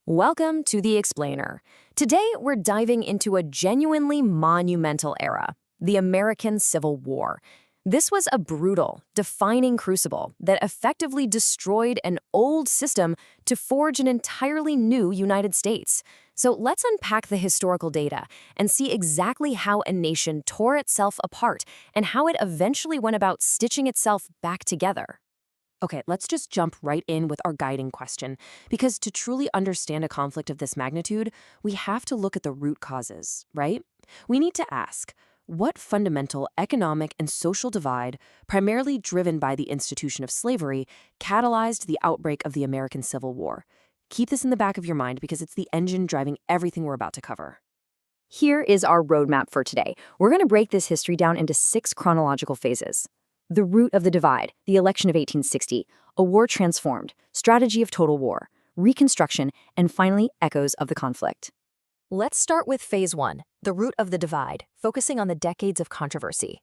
Welcome to The Explainer. Today, we're diving into a genuinely monumental era, the American Civil War. This was a brutal, defining crucible that effectively destroyed an old system to forge an entirely new United States. So let's unpack the historical data and see exactly how a nation tore itself apart and how it eventually went about stitching itself back together. Okay, let's just jump right in with our guiding question, because to truly understand a conflict of this magnitude, we have to look at the root causes, right? We need to ask, what fundamental economic and social divide, primarily driven by the institution of slavery, catalyzed the outbreak of the American Civil War? Keep this in the back of your mind because it's the engine driving everything we're about to cover. Here is our roadmap for today. We're going to break this history down into 6 chronological phases. The root of the divide, the election of 1860, a war transformed, strategy of total war, Reconstruction, and finally, echoes of the conflict. Let's start with Phase 1, the root of the divide, focusing on the decades of controversy.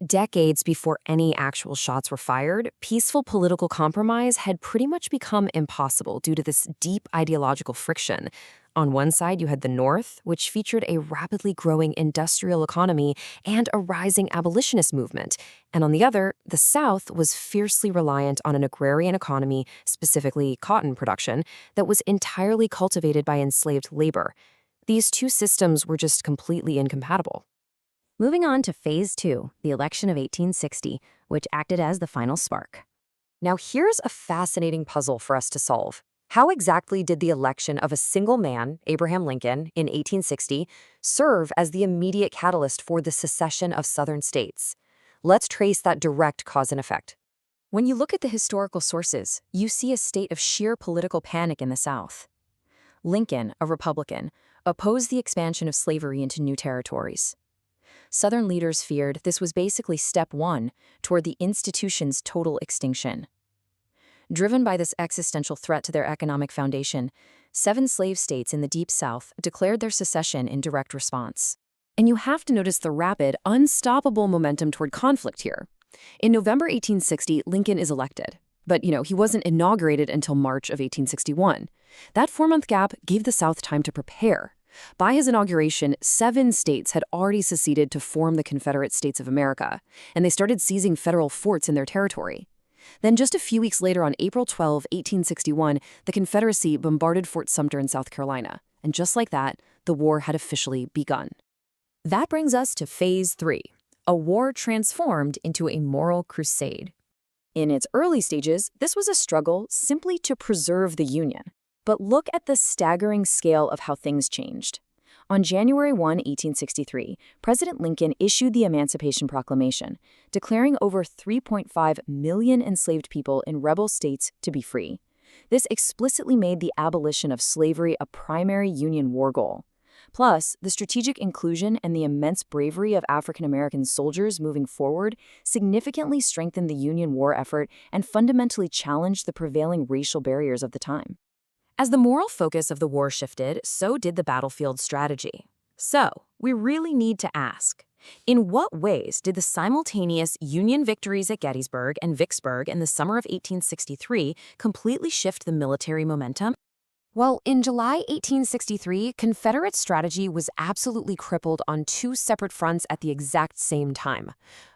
Decades before any actual shots were fired, peaceful political compromise had pretty much become impossible due to this deep ideological friction. On one side, you had the North, which featured a rapidly growing industrial economy and a rising abolitionist movement. And on the other, the South was fiercely reliant on an agrarian economy, specifically cotton production, that was entirely cultivated by enslaved labor. These two systems were just completely incompatible. Moving on to Phase 2, the election of 1860, which acted as the final spark. Now here's a fascinating puzzle for us to solve. How exactly did the election of a single man, Abraham Lincoln, in 1860, serve as the immediate catalyst for the secession of Southern states? Let's trace that direct cause and effect. When you look at the historical sources, you see a state of sheer political panic in the South. Lincoln, a Republican, opposed the expansion of slavery into new territories. Southern leaders feared this was basically step 1 toward the institution's total extinction. Driven by this existential threat to their economic foundation, 7 slave states in the Deep South declared their secession in direct response. And you have to notice the rapid, unstoppable momentum toward conflict here. In November 1860, Lincoln is elected. But, he wasn't inaugurated until March of 1861. That 4-month gap gave the South time to prepare. By his inauguration, 7 states had already seceded to form the Confederate States of America, and they started seizing federal forts in their territory. Then just a few weeks later, on April 12, 1861, the Confederacy bombarded Fort Sumter in South Carolina. And just like that, the war had officially begun. That brings us to Phase 3, a war transformed into a moral crusade. In its early stages, this was a struggle simply to preserve the Union. But look at the staggering scale of how things changed. On January 1, 1863, President Lincoln issued the Emancipation Proclamation, declaring over 3.5 million enslaved people in rebel states to be free. This explicitly made the abolition of slavery a primary Union war goal. Plus, the strategic inclusion and the immense bravery of African American soldiers moving forward significantly strengthened the Union war effort and fundamentally challenged the prevailing racial barriers of the time. As the moral focus of the war shifted, so did the battlefield strategy. So, we really need to ask, in what ways did the simultaneous Union victories at Gettysburg and Vicksburg in the summer of 1863 completely shift the military momentum? Well, in July 1863, Confederate strategy was absolutely crippled on 2 separate fronts at the exact same time.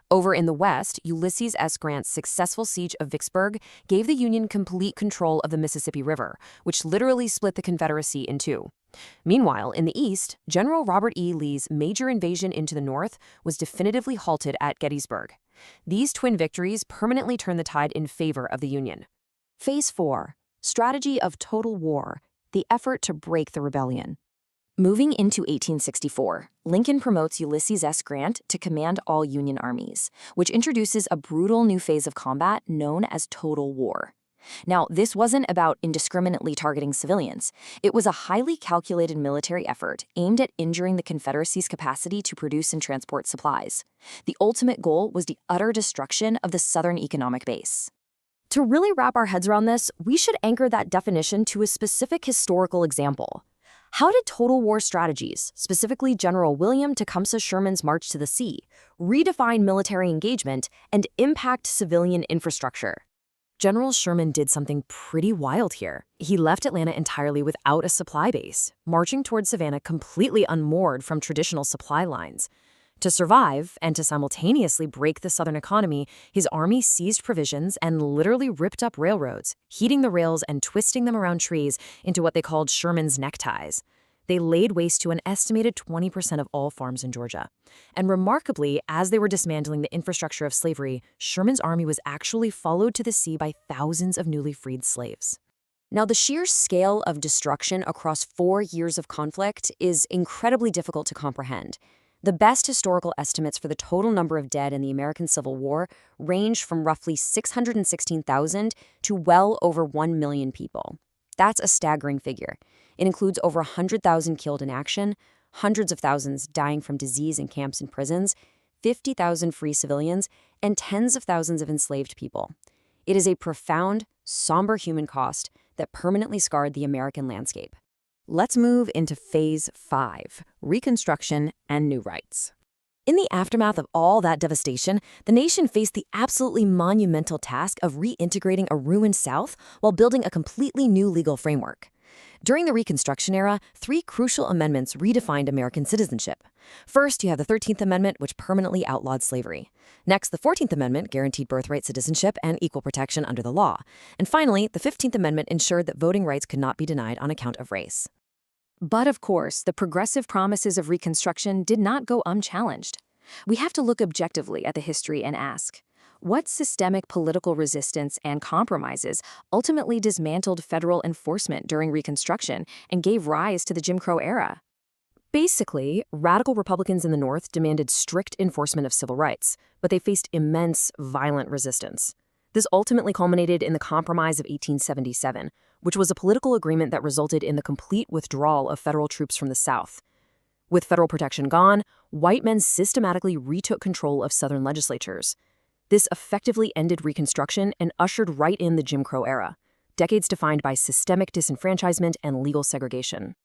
Over in the West, Ulysses S. Grant's successful siege of Vicksburg gave the Union complete control of the Mississippi River, which literally split the Confederacy in 2. Meanwhile, in the East, General Robert E. Lee's major invasion into the North was definitively halted at Gettysburg. These twin victories permanently turned the tide in favor of the Union. Phase 4, strategy of total war, the effort to break the rebellion. Moving into 1864, Lincoln promotes Ulysses S. Grant to command all Union armies, which introduces a brutal new phase of combat known as total war. Now, this wasn't about indiscriminately targeting civilians. It was a highly calculated military effort aimed at injuring the Confederacy's capacity to produce and transport supplies. The ultimate goal was the utter destruction of the Southern economic base. To really wrap our heads around this, we should anchor that definition to a specific historical example. How did total war strategies, specifically General William Tecumseh Sherman's March to the Sea, redefine military engagement and impact civilian infrastructure? General Sherman did something pretty wild here. He left Atlanta entirely without a supply base, marching toward Savannah completely unmoored from traditional supply lines. To survive, and to simultaneously break the Southern economy, his army seized provisions and literally ripped up railroads, heating the rails and twisting them around trees into what they called Sherman's neckties. They laid waste to an estimated 20% of all farms in Georgia. And remarkably, as they were dismantling the infrastructure of slavery, Sherman's army was actually followed to the sea by thousands of newly freed slaves. Now, the sheer scale of destruction across 4 years of conflict is incredibly difficult to comprehend. The best historical estimates for the total number of dead in the American Civil War range from roughly 616,000 to well over 1 million people. That's a staggering figure. It includes over 100,000 killed in action, hundreds of thousands dying from disease in camps and prisons, 50,000 free civilians, and tens of thousands of enslaved people. It is a profound, somber human cost that permanently scarred the American landscape. Let's move into Phase 5, Reconstruction and New Rights. In the aftermath of all that devastation, the nation faced the absolutely monumental task of reintegrating a ruined South while building a completely new legal framework. During the Reconstruction era, 3 crucial amendments redefined American citizenship. First, you have the 13th Amendment, which permanently outlawed slavery. Next, the 14th Amendment guaranteed birthright citizenship and equal protection under the law. And finally, the 15th Amendment ensured that voting rights could not be denied on account of race. But of course, the progressive promises of Reconstruction did not go unchallenged. We have to look objectively at the history and ask, what systemic political resistance and compromises ultimately dismantled federal enforcement during Reconstruction and gave rise to the Jim Crow era? Basically, radical Republicans in the North demanded strict enforcement of civil rights, but they faced immense, violent resistance. This ultimately culminated in the Compromise of 1877, which was a political agreement that resulted in the complete withdrawal of federal troops from the South. With federal protection gone, white men systematically retook control of Southern legislatures. This effectively ended Reconstruction and ushered right in the Jim Crow era, decades defined by systemic disenfranchisement and legal segregation.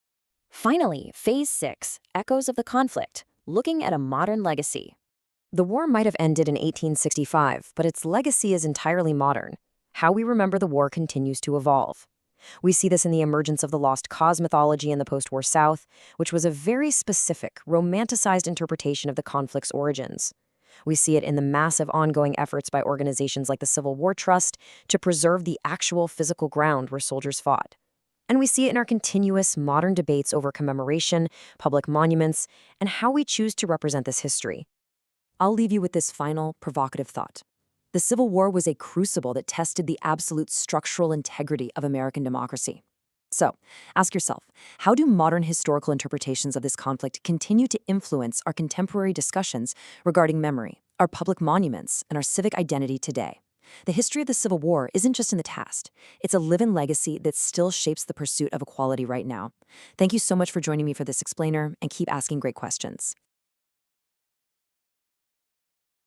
Finally, Phase 6, Echoes of the Conflict, looking at a modern legacy. The war might have ended in 1865, but its legacy is entirely modern. How we remember the war continues to evolve. We see this in the emergence of the lost cause mythology in the post-war South, which was a very specific, romanticized interpretation of the conflict's origins. We see it in the massive ongoing efforts by organizations like the Civil War Trust to preserve the actual physical ground where soldiers fought. And we see it in our continuous modern debates over commemoration, public monuments, and how we choose to represent this history. I'll leave you with this final, provocative thought. The Civil War was a crucible that tested the absolute structural integrity of American democracy. So, ask yourself, how do modern historical interpretations of this conflict continue to influence our contemporary discussions regarding memory, our public monuments, and our civic identity today? The history of the Civil War isn't just in the past. It's a living legacy that still shapes the pursuit of equality right now. Thank you so much for joining me for this explainer, and keep asking great questions.